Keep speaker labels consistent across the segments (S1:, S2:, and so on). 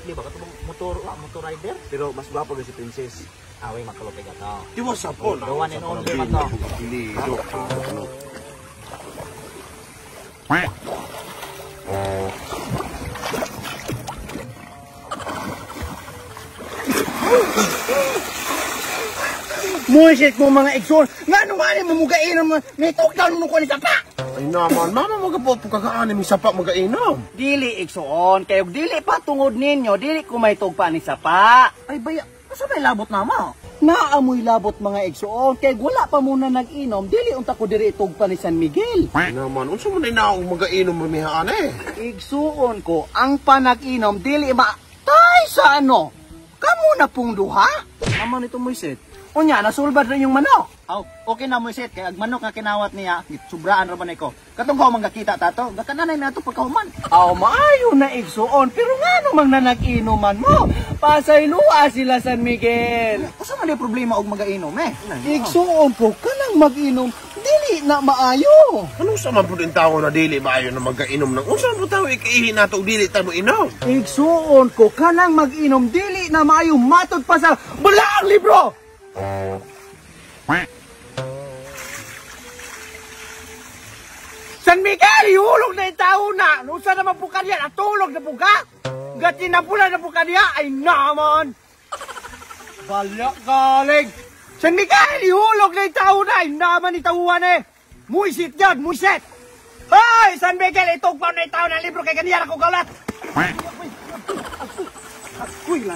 S1: di ba? Katong motor rider. Pero mas gwapo si Princess. Away makalupay ka tao.
S2: Di mo sa po.
S1: The one and only man to.
S2: Lido.
S3: Muisit mo mga igsoon. Nga nung ano mo mugainom mo. May talk-down mo ko ni Sapa.
S2: Ay naman, mama magapot po kakaanin may sapa magainom.
S3: Dili igsoon. Kayo dili pa tungod ninyo. Dili ko may tugpa ni Sapa.
S1: Ay baya, asa may labot na mo?
S3: Naamoy labot mga igsoon. Kaya wala pa muna nag-inom. Dili unta ko diri tugpa ni San Miguel.
S2: Ay naman, unsa man na akong magainom mamihaan eh.
S3: Igsuon ko. Ang panag-inom. Dili tay sa ano. Kamu na pong duha?
S1: Amo nito Moiset.
S3: Unya, nasulbad rin yung manok.
S1: Aw, okay na Moiset kay ag manok nga kinawat niya, subraan ra man ko. Katong ko mangakita tato, gakananay na to pagkahuman.
S3: Aw, maayo na igsuon. Pero nga namang nanag-inuman mo. Pasayloa sila San Miguel.
S1: Asa man di problema og magainom eh?
S3: Igsuon po ka nang mag-inom. Dili na maayo.
S2: Anong sa man po din tao na dili maayo na magainom ng unsa po tao ikaihi nato og dili ta mo inom.
S3: Igsuon ko ka nang mag-inom. Dili na maayo. Matod pa sa balaang libro. San Miguel, ihulog na yung tao na. Nusa naman po kanya, natulog na po ka. Gati na pula na po kanya, ay naman. Balya galing. San Miguel, ihulog na yung tao na. Ay naman itauhan eh. Muisit yan, muisit. Hoy, San Miguel, itong pa na yung tao na libro kay kaniyara ko galat. Uy,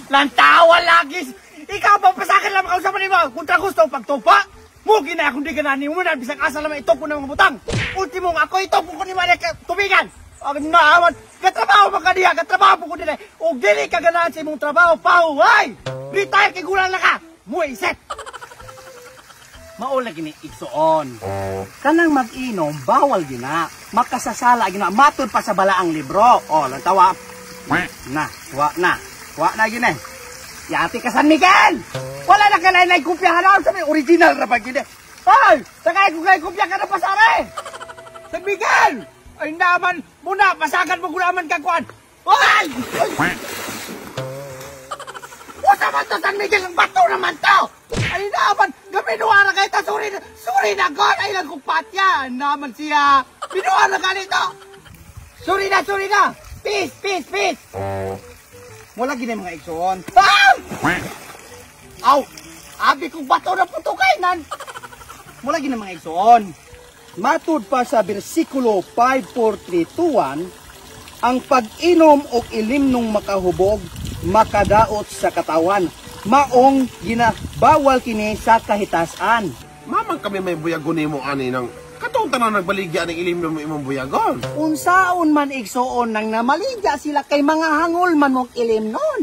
S3: lantawa lagi. Ikaw pa pasakan lang makausapan mo. Kontra gusto pagtupa. Mugi na akong di ka nani mo na bisag asa naman ito po ng mga butang. Ultimo nga ako ito po ko ni Maria tubigan. Ang naaman, katrabaho pa ka niya, katrabaho po ko nila. O dili ka ganahan sa imong trabaho, pahuhay! Retire kay gulang na ka! Muiset! Maula gini igsoon. Kanang mag-inom, bawal gina. Makasasala gina, matod pa sa balaang libro. O, lantawa. Wa na gina. Yati ka San Miguel! Wala na ka na kupyahan ako sa may original na pag gini. Ay! Sakay ko kayo kupya ka na pasare! San Miguel! Ay naman! Muna! Pasagan mo gulaman kagkuhan! Ay! Wala man to San Miguel! Ang bato naman to! Ay naman! Gaminuha na kayo ta! Suri na God! Ay nagkupatya! Naman siya! Binuha na ka nito! Suri na! Peace! Wala gini mga igsoon. Aw! Abi kong bato na putukay nan! Wala gini mga igsoon. Matud pa sa bersikulo 5:4-3-2-1, ang pag-inom o ilimnong makahubog, makadaot sa katawan. Maong ginabawal kini sa kahitasan.
S2: Mamang kami may buyagon nimo ani ng katong tanan nagbaligya ng ilim mo imong buyagon.
S3: Unsaon man igsoon nang namaligya sila kay mga hangol man mong ilim nun.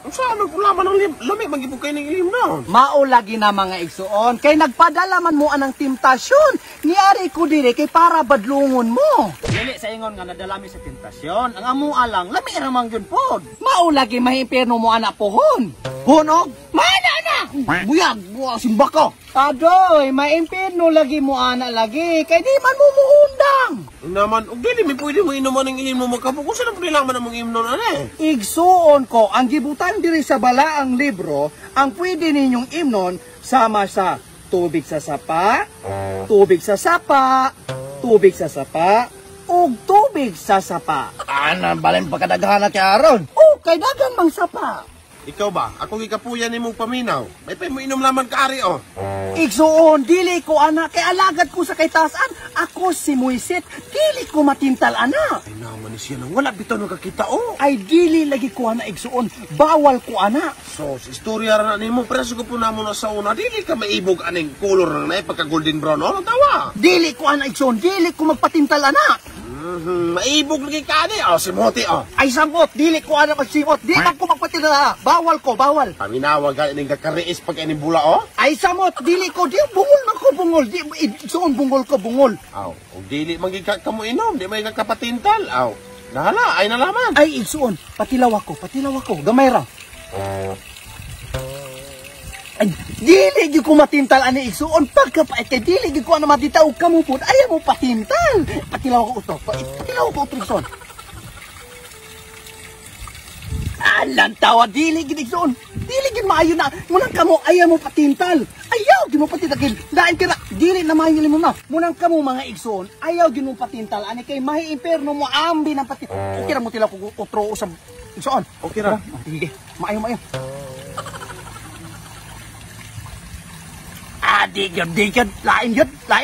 S2: Unsa nagulaman ng lami magipog kay ning ilim nun.
S3: Mao lagi na mga igsoon kay nagpadala man mo anang temptasyon. Niari ko dire kay para badlungon mo.
S1: Dili sa ingon nga nadalami sa tentasyon, ang amo alang lami ra man gyud pod.
S3: Mao lagi mahimperno mo anak pohon. Hunog, mana na! Buyag, simba ko! Adoy, maimperno lagi mo anak lagi, kay di man mo muundang!
S2: Naman, og dili mi pwede mo inuman ng ilim mo magkapog, kung saan lang man among imnon ane?
S3: Igsuon ko, ang gibutan diri sa balaang libro, ang pwede ninyong imnon, sama sa tubig sa sapa, tubig sa sapa, tubig sa sapa, ug tubig sa sapa.
S1: Ana, balay pagkadaghan na kaya aron.
S3: O, kay dagang mang sapa.
S2: Ikaw ba? Ako gikapuyan nimong paminaw. May pa mo inom laman kaari oh.
S3: Igsuon, dili ko anak, kay alagad ko sa kaytasan. Ako si Moiset, dili ko matintal anak.
S2: Ay naman ni siya nang wala bitaw nang kakita oh.
S3: Ay dili lagi ko anak igsuon, bawal ko anak.
S2: So, sa istorya ra nimo, pero ko po namo na sa una, dili ka maibog aning color na pagka golden brown oh, tawa.
S3: Dili ko anak igsuon, dili ko magpatintal anak.
S2: Maibog lagi ka ni oh, si Moti oh.
S3: Ay samot, dili ko anak magsimot, di man ko magpatintal anak. Bawal ko, bawal.
S2: Paminawag ka ning kakariis pag ining bula oh.
S3: Ay samot, dili ko, di bungol man ko bungol, di igsuon bungol ko bungol.
S2: Aw, og dili magika kamo inom, di may nagkapatintal aw. Nahala, ay nalaman.
S3: Ay igsuon, patilaw ako, gamay ra. Ay, dili gyud ko matintal ani igsuon pagkapait kay dili gyud ko ana matitaw kamo pud ayaw mo patintal. Patilaw ko uto. Patilaw ko uto igsuon. Alang tawa, dili gid igsoon. Dili gid maayo na. Munang kamo ayaw mo patintal. Ayaw gid mo patintal. Lain ka na. Dili na maayo mo na. Munang kamo mga igsoon, ayaw gid mo patintal. Ani kay mahi imperno mo ambi ng patintal. Okay ra mo tila ko utro usab igsoon.
S2: Okay ra.
S3: Sige, maayo. Di gid. Lain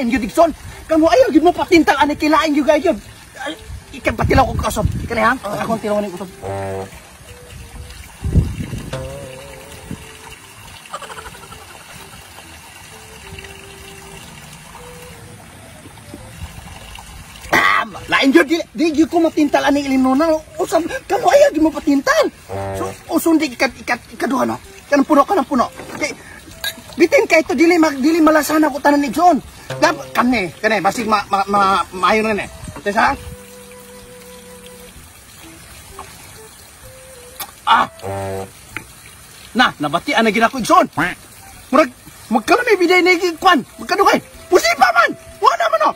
S3: gid igsoon. Kamo ayaw gid mo patintal. Ani kay lain gid gayud. Ikan patilaw ko kasob. Kani ha? Akong tilaw ni kutob. Lain jud di ko matintal ani ilim na usab kamo ayaw di mo patintal. So usun di ikaduha no. Kanang puno. Okay. Bitin kay to dili malasana ko tanan igsoon. Kane basig maayo na ne. Tesa? Nabatian na gina ko igsoon. Murag magkalami biday na ikikwan. Magkadukay. Musipa man. Wala man o.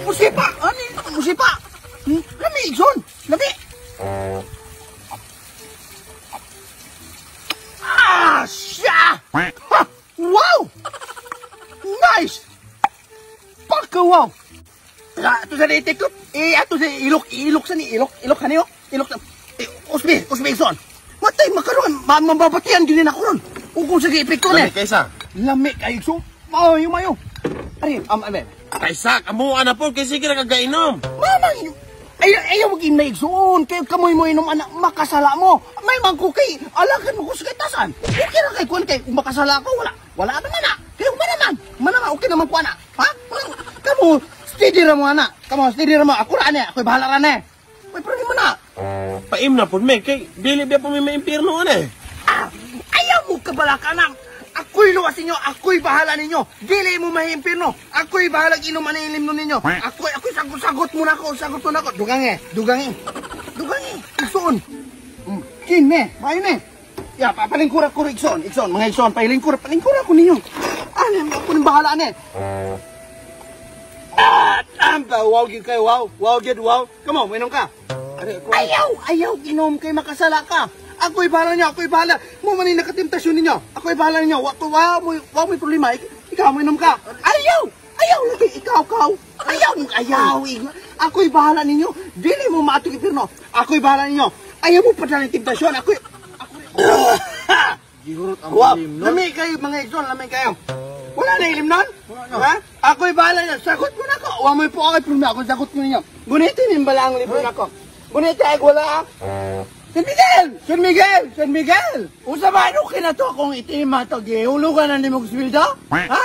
S3: Musipa. Ani? Musipa. Lami igsoon. Lami. Siya. Ha. Wow. Nice. Pagka wow. Ato sa ditik ko. Ato sa ilok sa ni. Ilok ka niyo. Ilok sa. Usbi igsoon. Matay makaroon. Mababatian din ako ron. Kung sige epekto na.
S2: Lami kaysa.
S3: Lami kayo igsoon. Mayo. Ari, amen.
S2: Kaysa, kamuha na po, kasi kira kagainom.
S3: Mama, ayaw mag-inay igsoon. Kaya kamoy mo inom anak, makasala mo. May magkukay, alakan mo ko sa kitasan. Okay na kay kuwan kay, kung makasala ko, wala naman na. Kaya manaman, okay naman ko anak. Ha? Kamu, steady ra mo anak. Ako ra anak, ako'y bahala ra na. May problema na.
S2: Paim na po, may, kay, dili biya po may impirno ka na eh.
S3: Ayaw mo kabala ka anak. Ako'y luwas ninyo, ako'y bahala ninyo. Dili mo mahimpirno. Ako'y bahala inuman ang ilim ninyo. Ako'y sagot mo na ako. Dugangi. Igsoon. Kine, mayon eh. Ya, palingkura ko igsoon. Mga igsoon, palingkura ko ninyo. Ano, ako nang bahala na eh. Wow, gid kayo, wow. Come on, minom ka. Ayaw, inom kay makasala ka. Ako'y bahala niyo, Mo man nakatemtasyon ninyo. Ako'y bahala ninyo. Wow, may problema. Ikaw, minom ka. Ayaw, lagi, ikaw. Ayaw. Ako'y bahala ninyo. Dili mo maatong impirno. Ako'y bahala ninyo. Ayaw mo padala ng temptasyon. Wow, lami kayo, mga igsoon, lami kayo. Wala na ilim nun? Ha? Ako'y bahala niyo. Sagot mo na ako. Huwag mo po ako'y problema. Ako sagot mo ninyo. Gunitin yung bala ang libro na ako. Gunitin, wala. San Miguel! Usabahan okay na to akong itima to. Ihulugan na ni mong swildo? Ha?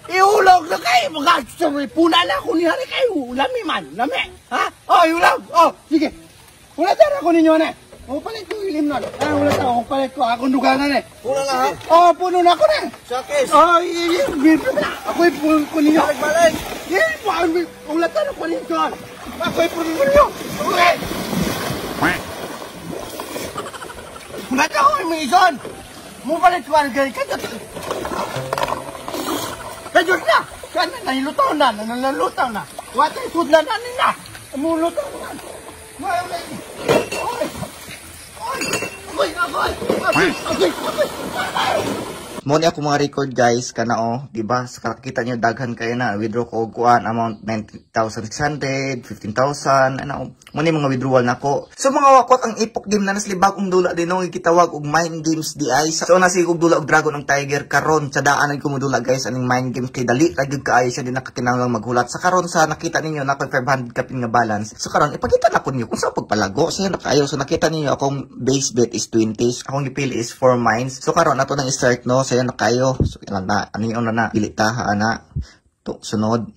S3: Ihulog na kayo. Puna na ako ni hari kayo. Lami. Ha? Ihulog. Sige. Ulatan ako ninyo na. Palit ko ilim nun. Ulatan ako. Palit ko. Akong dugangan eh.
S2: Puna na ha?
S3: Puno na ako na.
S2: Sakis.
S3: Ako'y puno ko ninyo.
S2: Balik.
S3: Ulatan ako ninyo. Ako'y puno ninyo. Okay. Nata ko yung mga ison. Mupalit ko ang gari ka. Kajot na. Kana nanilutaw na. Watay tudlan na nila. Mulutaw na.
S4: Mo ni ako mga record guys kana di ba? Kita niyo daghan kayo na withdraw ko og kuan amount 90,600, 15,000 mo ni mga withdrawal nako. So mga wakot ang ipok game na naslibag kong dula din nung gitawag og mind games di ay. So nasi og dula og Dragon ng Tiger karon sa daan ko dula guys aning mind games kay dali ra gyud kaayo siya din nakakinahanglang maghulat. Sa karon sa nakita ninyo na 500 kapin nga balance. So karon ipakita na ko niyo kung sa pagpalago siya nakaayo. So nakita ninyo akong base bet is 20, akong gipili is 4 mines. So karon ato nang start no. Sayo na kayo. So, ilan na. Ano yung na? Pilita, ana. Sunod.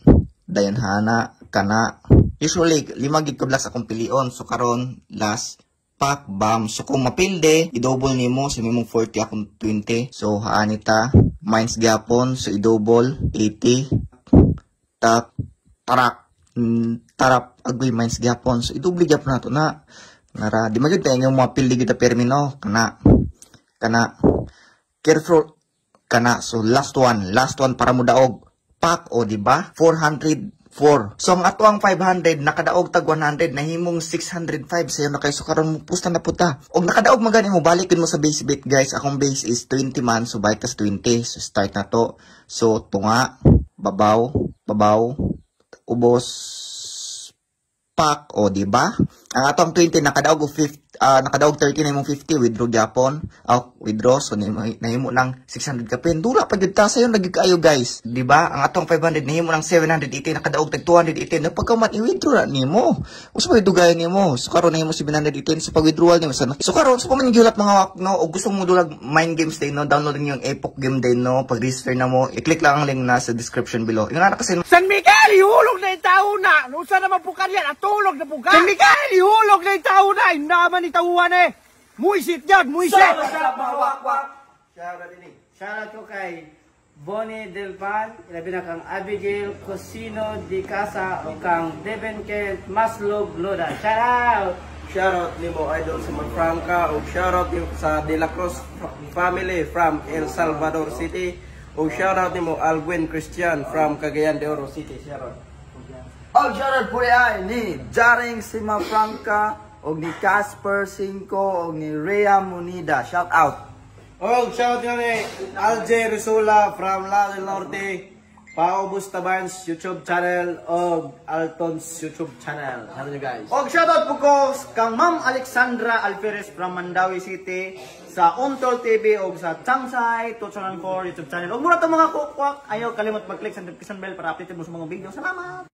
S4: Dayan, hana. Kana. Usually, 5 gig kablas akong pilion. So, karon last pack, bam. So, kung mapilde, i-double ni mo. So, mimong 40 akong 20. So, haanita. Mines gapon. So, i-double. 80. Tap. Tarap. Agoy, mines gapon. So, i-double gapon na to na. Nara. Di maganda yung mga pilde kita permino. Kana. Careful. Kana, so last one para mo daog pack o di ba 400 4. So ang ato ang 500 nakadaog tag 100 nahimong 605 sayo na kay so karon mo pusta na puta. Og nakadaog magani mo balikin mo sa base bit guys. Akong base is 20 man so balik tas 20. So start na to. So tunga, babaw, ubos, pak o di ba? Ang ato ang 20 nakadaog 50 nakadaog 30 na imong 50 withdraw gyapon. Withdraw so nahimo lang 600 ka pin. Dula pa gyud ta sayo lagi kayo guys. Di ba? Ang atong 500 nahimo lang 780 nakadaog tag 280 pagkamat i-withdraw na nimo. Usa ba dugay nimo? So karon nahimo 780 so pag withdrawal nimo sana. So karon so man giulat mga wak no og gusto mo dulag mind games day no download niyo yung Epoch game day no pag register na mo i-click lang ang link na sa description below. Yung na kasi
S3: San Miguel, ihulog na yung tao na. Nusa naman po kanyan, at tulog na po ka. San Miguel, ihulog na yung tao na. Hindi naman itauhan eh. Muisit yan, muisit.
S5: Shoutout ko kay Bonnie Delpan, ilabi na kang Abigail Cosino di Casa o kang Devin Kent Maslog Loda. Shoutout!
S6: Shoutout ni mo idol sa Manfranca o shoutout ni sa De La Cruz family from El Salvador City o shoutout ni mo Alwin Christian from Cagayan de Oro City. Shoutout.
S7: Og shoutout po ay ni Jaring Sima Franca og ni Casper Cinco og ni Rhea Munida. Shout out.
S6: Og shoutout ni Alje Risula from La del Norte, Pao Bustabans YouTube channel o Alton's YouTube channel. Hello you guys.
S1: Og shoutout po ko kang Ma'am Alexandra Alferez from Mandawi City sa Untol TV o sa Changsai 2004 YouTube channel. Og muna to mga kukwak, ayaw kalimot mag-click sa notification bell para update mo sa mga video. Salamat!